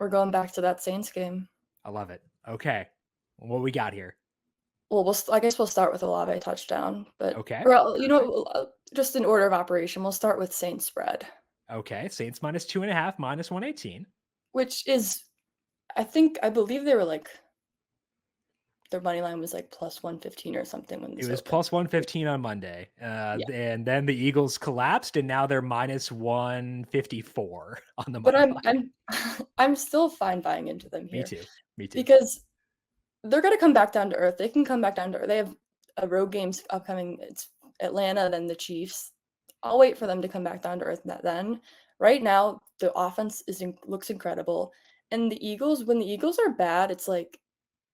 We're going back to that Saints game. I love it. Okay. What we got here? Well, I guess we'll start with Olave touchdown, but Okay. well, just in order of operation, we'll start with Saints spread, Okay. Saints minus 2.5, minus 118. which is I believe they were like their money line was like plus 115 or something when It this was opened. plus 115 on Monday. Yeah. And then the Eagles collapsed, and now they're minus 154 on the But money line. I'm still fine buying into them Me here too. Me too. because they're gonna come back down to earth. They can come back down to earth. They have a road games upcoming. It's Atlanta, then the Chiefs. I'll wait for them to come back down to earth then. Right now, the offense looks incredible. And the Eagles, when the Eagles are bad, it's like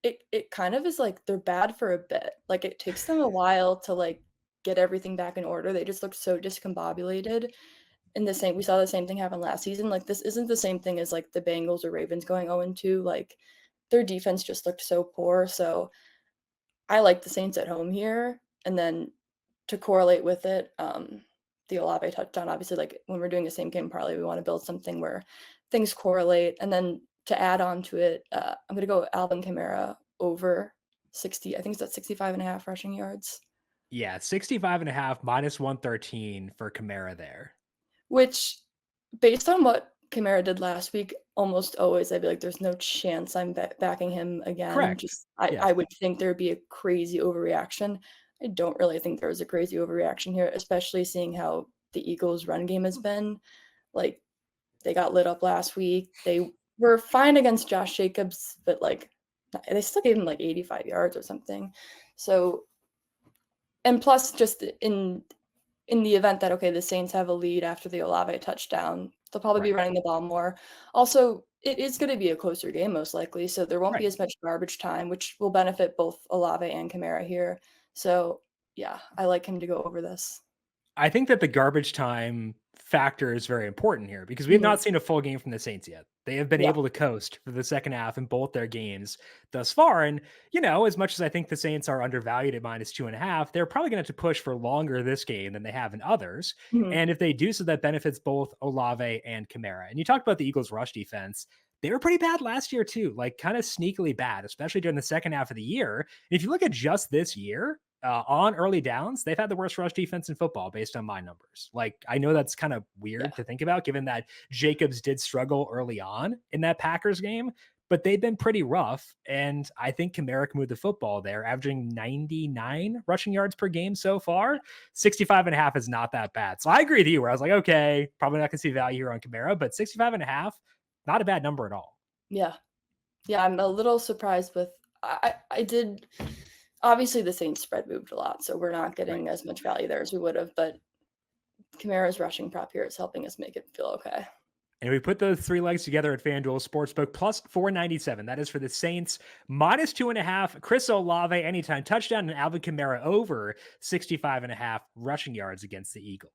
it kind of is like they're bad for a bit. Like it takes them a while to like get everything back in order. They just look so discombobulated. And we saw the same thing happen last season. Like this isn't the same thing as like the Bengals or Ravens going 0-2. Like their defense just looked so poor. So I like the Saints at home here. And then to correlate with it, the Olave touchdown, obviously, like when we're doing a same game parlay, we want to build something where things correlate. And then to add on to it, I'm going to go Alvin Kamara over 60. I think it's at 65.5 rushing yards, Yeah, 65.5 minus 113 for Kamara there. which based on what Kamara did last week, almost always I'd be like, there's no chance I'm backing him again. Correct. Just Yeah. I would think there'd be a crazy overreaction. I don't really think there was a crazy overreaction here, especially seeing how the Eagles' run game has been. Like they got lit up last week. They were fine against Josh Jacobs, but like they still gave him like 85 yards or something. So and plus just in the event that, okay, the Saints have a lead after the Olave touchdown, they'll probably be Right. running the ball more. Also, it is gonna be a closer game most likely, so there won't be Right. as much garbage time, which will benefit both Olave and Kamara here. So, yeah, I like him to go over this. I think that the garbage time factor is very important here because we have Mhm. not seen a full game from the Saints yet. They have been Yeah. able to coast for the second half in both their games thus far. And, as much as I think the Saints are undervalued at minus 2.5, they're probably going to have to push for longer this game than they have in others. Mhm. And if they do so, that benefits both Olave and Kamara. And you talked about the Eagles' rush defense. They were pretty bad last year, too, like kind of sneakily bad, especially during the second half of the year. And if you look at just this year, on early downs, they've had the worst rush defense in football based on my numbers. Like, I know that's kind of Yeah. weird to think about, given that Jacobs did struggle early on in that Packers game, but they've been pretty rough. And I think Kamara can move the football there, averaging 99 rushing yards per game so far. 65.5 is not that bad. So I agree with you, where I was like, okay, probably not going to see value here on Kamara, but 65.5, not a bad number at all. Yeah. Yeah, I'm a little surprised with I did obviously, the Saints spread moved a lot, so we're not Right. getting as much value there as we would have, but Kamara's rushing prop here is helping us make it feel okay. And we put those three legs together at FanDuel Sportsbook plus 497. That is for the Saints minus 2.5. Chris Olave anytime touchdown and Alvin Kamara over 65.5 rushing yards against the Eagles.